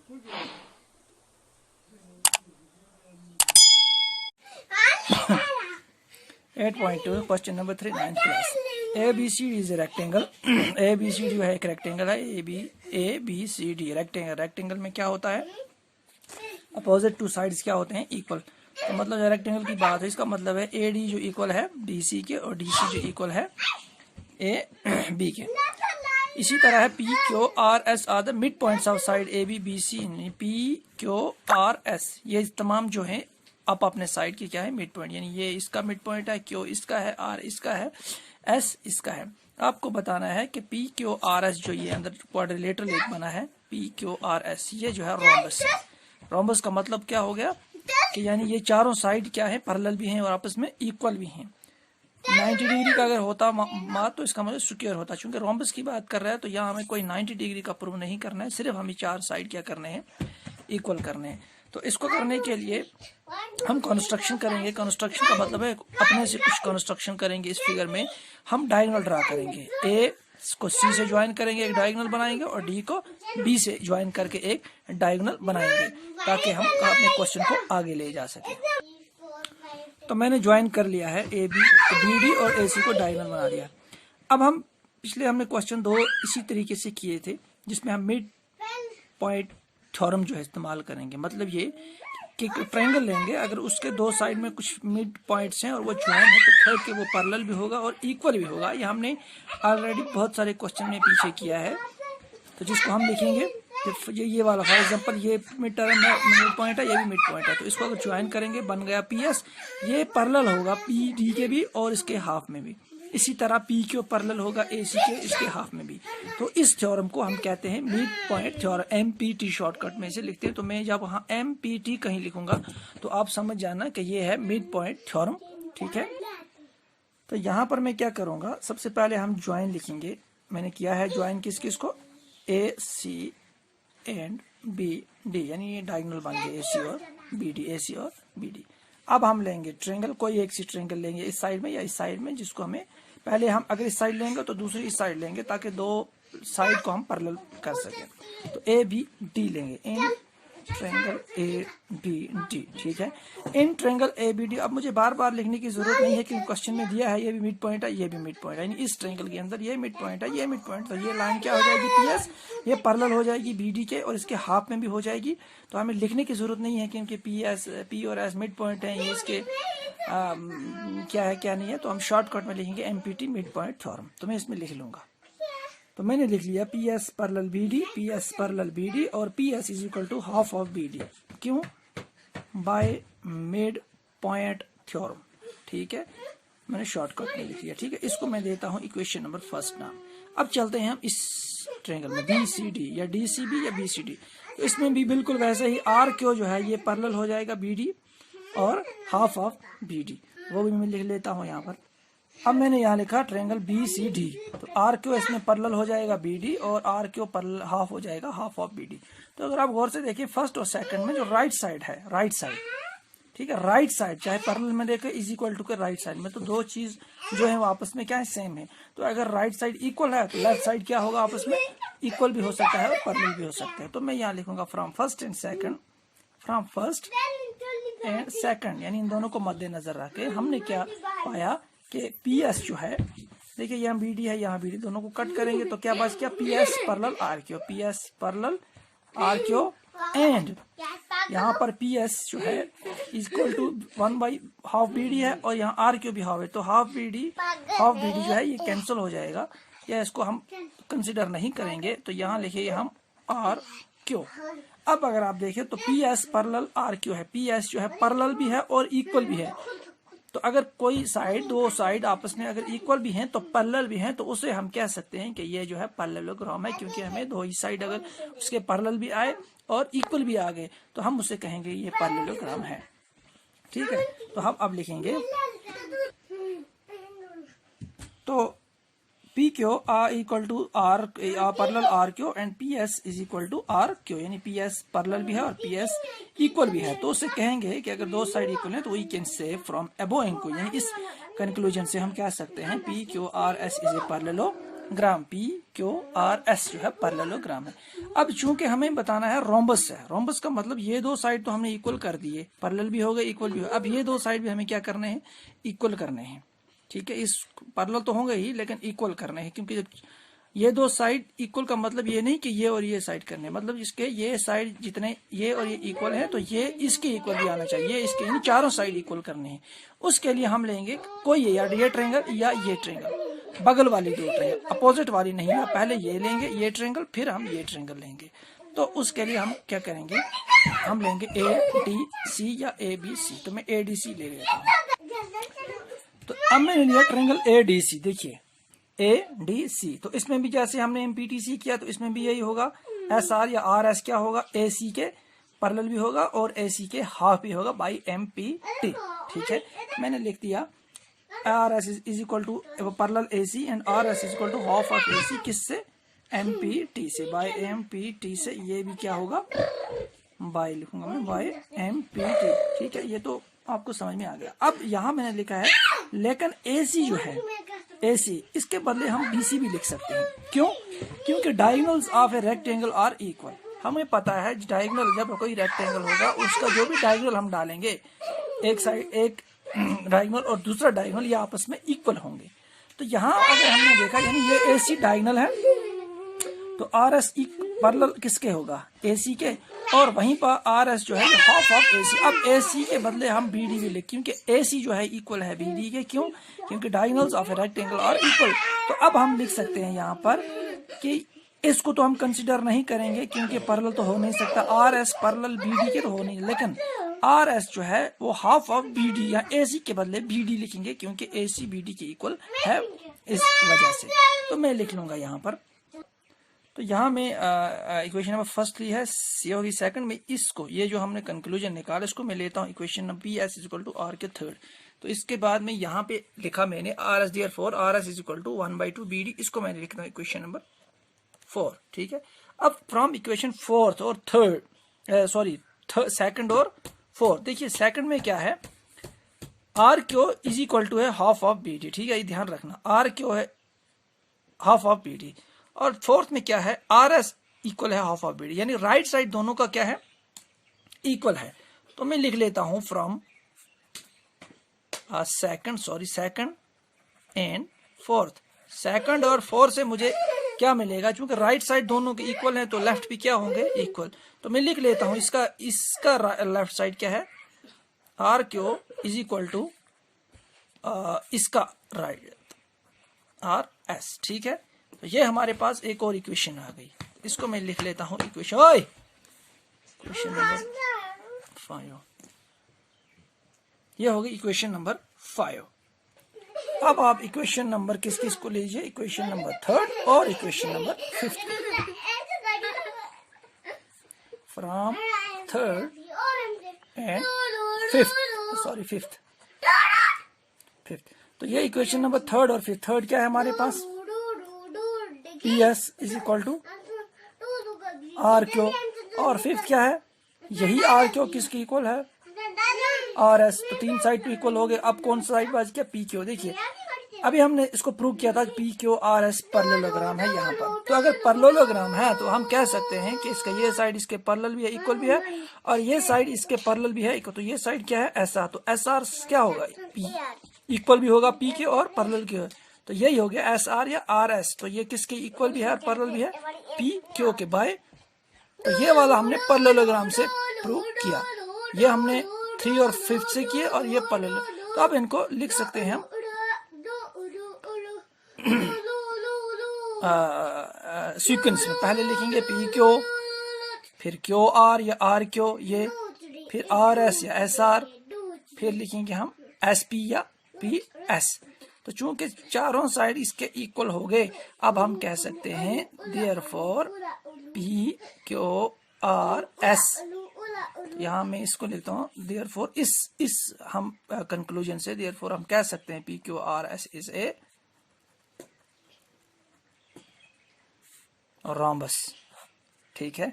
8.2 question number 3 9th class. ABCD is a rectangle. ABCD जो है एक रेक्टेंगल है। ABCD rectangle. रेक्टेंगल में क्या होता है, अपोजिट टू साइड्स क्या होते हैं, इक्वल। तो मतलब जो रेक्टेंगल की बात है, इसका मतलब है AD जो इक्वल है BC के और DC जो इक्वल है AB के। इसी तरह है PQRS are the mid points of side AB BC। PQRS ये तमाम जो है आप अपने साइड की क्या है, मिड पॉइंट, यानी ये इसका मिड पॉइंट है, Q इसका है, R इसका है, S इसका है। आपको बताना है कि PQRS जो ये अंदर क्वाड्रिलेटरल एक बना है PQRS, ये जो है रोम्बस है। रोम्बस का मतलब क्या हो गया कि यानी ये चारों साइड क्या है, पैरेलल भी हैं और आपस में इक्वल भी हैं। 90 डिग्री का अगर होता मात तो इसका मतलब स्क्वायर होता। चूंकि रोम्बस की बात कर रहा है तो यहाँ हमें कोई 90 डिग्री का प्रूव नहीं करना है, सिर्फ हमें चार साइड क्या करने हैं, इक्वल करने हैं। तो इसको करने के लिए हम कंस्ट्रक्शन करेंगे। कंस्ट्रक्शन का मतलब है अपने से कुछ कंस्ट्रक्शन करेंगे। इस फिगर में हम डायगोनल ड्रा करेंगे। ए को सी से ज्वाइन करेंगे, एक डायगोनल बनाएंगे, और डी को बी से ज्वाइन करके एक डायगोनल बनाएंगे, ताकि हम अपने क्वेश्चन को आगे ले जा सके। तो मैंने ज्वाइन कर लिया है BD और AC को डायगोनल बना दिया। अब हम पिछले हमने क्वेश्चन 2 इसी तरीके से किए थे, जिसमें हम मिड पॉइंट थ्योरम जो है इस्तेमाल करेंगे। मतलब ये कि ट्रायंगल लेंगे, अगर उसके दो साइड में कुछ मिड पॉइंट्स हैं और वो ज्वाइन है तो थर्ड के वो पैरेलल भी होगा और इक्वल भी होगा। ये हमने ऑलरेडी बहुत सारे क्वेश्चन में पीछे किया है। तो जिसको हम लिखेंगे ये वाला, फॉर एग्जांपल ये मिड टर्म है, मिड पॉइंट है, ये भी मिड पॉइंट है, तो इसको अगर ज्वाइन करेंगे बन गया PS। ये पैरेलल होगा PD के भी और इसके हाफ में भी। इसी तरह PQ पैरेलल होगा AC के, इसके हाफ में भी। तो इस थ्योरम को हम कहते हैं mid point theorem, MPT shortcut में से लिखते हैं। तो मैं जब वहाँ MPT कहीं लिखूंगा तो आप समझ जाना कि ये है मिड पॉइंट थ्योरम, ठीक है। तो यहाँ पर मैं क्या करूंगा, सबसे पहले हम ज्वाइन लिखेंगे। मैंने किया है ज्वाइन किस किस को, AC एंड BD, यानी ये डायगोनल बन गए AC और BD, AC और BD। अब हम लेंगे ट्रायंगल, कोई एक सी ट्रायंगल लेंगे इस साइड में या इस साइड में, जिसको हमें पहले हम अगर इस साइड लेंगे तो दूसरी इस साइड लेंगे, ताकि दो साइड को हम पैरेलल कर सकें। तो ABD लेंगे, इन ट्रायंगल ABD, ठीक है। In triangle ABD। अब मुझे बार बार लिखने की जरूरत नहीं है क्योंकि क्वेश्चन में दिया है ये भी मिड पॉइंट है, ये भी मिड पॉइंट है, यानी इस ट्रायंगल के अंदर ये मिड पॉइंट है, ये मिड पॉइंट। तो ये लाइन क्या हो जाएगी, PS, ये पैरेलल हो जाएगी BD के और इसके हाफ में भी हो जाएगी। तो हमें लिखने की जरूरत नहीं है क्योंकि P और S मिड पॉइंट है, ये इसके क्या है क्या नहीं है। तो हम शॉर्टकट में लिखेंगे MPT मिड पॉइंट थ्योरम। तो मैं इसमें लिख लूंगा। तो मैंने लिख लिया PS parallel BD, PS parallel BD और PS is equal to half of BD। क्यों, बाय मिड पॉइंट थ्योरम, ठीक है। मैंने शॉर्टकट में लिख लिया, ठीक है। इसको मैं देता हूं इक्वेशन नंबर फर्स्ट नाम। अब चलते हैं हम इस ट्रायंगल में BCD या DCB या BCD। तो इसमें भी बिल्कुल वैसे ही RQ जो है ये पैरेलल हो जाएगा BD और हाफ ऑफ BD, वो भी मैं लिख लेता हूं यहाँ पर। अब मैंने यहाँ लिखा ट्रायंगल BCD, तो RQ इसमें पैरेलल हो जाएगा BD और RQ पैरेलल हाफ हो जाएगा, हाफ ऑफ BD। तो अगर आप गौर से देखिए फर्स्ट और सेकंड में जो राइट साइड है, राइट साइड, ठीक है, राइट साइड चाहे पैरेलल में देखे इज इक्वल टू के राइट साइड में, तो दो चीज जो है वो आपस में क्या है, सेम है। तो अगर राइट साइड इक्वल है तो लेफ्ट साइड क्या होगा, आपस में इक्वल भी हो सकता है और पैरेलल भी हो सकता है। तो मैं यहाँ लिखूंगा from first and second, from first and second, यानी इन दोनों को मद्देनजर रख के हमने क्या पाया कि PS जो है, देखिए यहाँ BD है, यहाँ BD, दोनों को कट करेंगे तो क्या बच गया, PS parallel RQ, PS parallel RQ and यहाँ पर PS जो है इक्वल टू 1/2 BD है और यहाँ RQ भी हाफ है। तो हाफ BD जो है ये कैंसिल हो जाएगा, या इसको हम कंसिडर नहीं करेंगे। तो यहाँ लिखिए हम RQ। अब अगर आप देखें तो PS पैरेलल RQ है, PS जो है पैरेलल भी है और इक्वल भी है। तो अगर कोई साइड, दो साइड आपस में अगर इक्वल भी हैं तो पैरेलल भी हैं, तो उसे हम कह सकते हैं कि ये जो है पैरेललोग्राम है, क्योंकि हमें दो ही साइड अगर उसके पैरेलल भी आए और इक्वल भी आ गए तो हम उसे कहेंगे ये पैरेललोग्राम है, ठीक है। तो हम अब लिखेंगे, तो PQ equal to R parallel RQ and PS is equal to RQ, यानी PS पैरेलल भी है और PS इक्वल भी है। तो उससे कहेंगे कि अगर दो साइड इक्वल है तो we can say from above इनको, यानी इस कंक्लूजन से हम कह सकते हैं PQRS is a parallelogram. Parallelogram, P Q R S जो है पैरेललोग्राम है। अब चूंकि हमें बताना है रोम्बस है, रोम्बस का मतलब ये दो साइड तो हमने इक्वल कर दिए, पैरेलल भी हो गए इक्वल भी हो, अब ये दो साइड भी हमें क्या करने हैं, इक्वल करने हैं। ठीक है, इस पैरेलल तो होंगे ही लेकिन इक्वल करने हैं, क्योंकि ये दो साइड इक्वल का मतलब ये नहीं कि ये और ये साइड करने, मतलब इसके ये साइड जितने ये और ये इक्वल है तो ये इसके इक्वल भी आना चाहिए, इसके इन चारों साइड इक्वल करने हैं। उसके लिए हम लेंगे कोई या ये ट्रायंगल या ये ट्रायंगल, बगल वाली दो ट्रायंगल, अपोजिट वाली नहीं है, पहले ये लेंगे ये ट्रायंगल फिर हम ये ट्रायंगल लेंगे। तो उसके लिए हम क्या करेंगे, हम लेंगे ए डी सी या ए बी सी, तो मैं ए डी सी ले लेता हूँ। तो अब मैंने लिया ट्रायंगल ए डी सी, देखिए ए डी सी, तो इसमें भी जैसे हमने एमपीटीसी किया तो इसमें भी यही होगा, एस आर या आर एस क्या होगा, ए सी के पैरेलल भी होगा और ए सी के हाफ भी होगा बाई एम पी टी। ठीक है, मैंने लिख दिया R S is equal to parallel A C and R S is equal to half of A C, किससे, एम पी टी से, बाई एम पी टी से, ये भी क्या होगा, बाई लिखूंगा मैं, बाई एम पी टी। ठीक है, ये तो आपको समझ में आ गया। अब यहाँ मैंने लिखा है लेकिन ए सी जो है, AC इसके बदले हम BC भी लिख सकते हैं, क्यों, क्योंकि diagonals of a rectangle are equal. हमें पता है डायगोनल, जब कोई रेक्टेंगल होगा उसका जो भी डायगोनल हम डालेंगे, एक साइड एक डायगोनल और दूसरा डायगोनल ये आपस में इक्वल होंगे। तो यहाँ अगर हमने देखा यानी ये AC डायगोनल है तो RS पैरेलल किसके होगा, AC के, और वहीं पर RS जो है हाफ ऑफ AC। अब AC के बदले हम BD भी लिख, क्योंकि AC जो है इक्वल है BD के, क्यों, क्योंकि diagonals of a rectangle are equal. तो अब हम लिख सकते हैं यहाँ पर कि इसको तो हम कंसीडर नहीं करेंगे क्योंकि पैरेलल तो हो नहीं सकता, RS पैरेलल BD के तो हो नहीं, लेकिन RS जो है वो हाफ ऑफ BD या AC के बदले BD लिखेंगे क्योंकि AC BD के इक्वल है, इस वजह से। तो मैं लिख लूंगा यहाँ पर, तो यहाँ में इक्वेशन नंबर फर्स्ट ली है, सी होगी सेकंड में, इसको ये जो हमने कंक्लूजन निकाला इसको मैं लेता हूँ equation number P S is equal to R के थर्ड। तो इसके बाद में यहाँ पे लिखा मैंने R S dear four, R S is equal to 1/2 BD, इसको मैंने लिखना है इक्वेशन नंबर 4। ठीक है, अब फ्रॉम इक्वेशन फोर्थ और थर्ड, सॉरी सेकंड और फोर्थ, देखिए सेकंड में क्या है, R Q is equal to है हाफ ऑफ BD। ठीक है, ये ध्यान रखना, आर क्यू है हाफ ऑफ BD, और फोर्थ में क्या है, आर एस इक्वल है हाफ ऑफ BD, यानी राइट साइड दोनों का क्या है, इक्वल है। तो मैं लिख लेता हूं from second and fourth, second और फोर्थ से मुझे क्या मिलेगा, क्योंकि राइट साइड दोनों के इक्वल है तो लेफ्ट भी क्या होंगे, इक्वल। तो मैं लिख लेता हूं इसका लेफ्ट साइड क्या है, R Q is equal to इसका राइट आर एस। ठीक है, तो ये हमारे पास एक और इक्वेशन आ गई, इसको मैं लिख लेता हूं इक्वेशन नंबर 5, ये होगी इक्वेशन नंबर 5। अब आप इक्वेशन नंबर किस किस को लीजिए, इक्वेशन नंबर थर्ड और equation number 5, from third and fifth. तो ये इक्वेशन नंबर थर्ड और फिफ्थ, थर्ड क्या है हमारे पास, P S is equal to R Q, और फिफ्थ क्या है, यही आर क्यू किसकी इक्वल है, आर एस। तो तीन साइड तो इक्वल हो गए, अब कौन सा साइड बच गया, पी क्यू। देखिए अभी हमने इसको प्रूव किया था P Q R S parallelogram है यहाँ पर, तो अगर पैरेललोग्राम है तो हम कह सकते हैं कि इसका ये साइड इसके पैरेलल भी है, इक्वल भी है, और ये साइड इसके पैरेलल भी है इक्वल। तो ये साइड क्या है, एस आर, तो एस आर क्या होगा, पी इक्वल भी होगा पी के और पैरेलल के, तो यही हो गया एस आर या आर एस। तो ये किसके इक्वल भी है, पैरेलल भी है, पी क्यू के बाय। तो ये वाला हमने पैरेललोग्राम से प्रूव किया, ये हमने 3 और 5 से किए, और ये पैरेलल। तो अब इनको लिख सकते हैं हम सीक्वेंस में, पहले लिखेंगे पी क्यू, फिर क्यू आर या आर क्यू, ये फिर आर एस या एस आर, फिर लिखेंगे हम एस पी या पी एस। तो चूंकि चारों साइड इसके इक्वल हो गए, अब हम कह सकते हैं therefore P Q R S. यहाँ मैं इसको लिखता हूँ देयरफॉर, इस हम कंक्लूजन से देयरफॉर हम कह सकते हैं P Q R S is a rhombus. ठीक है।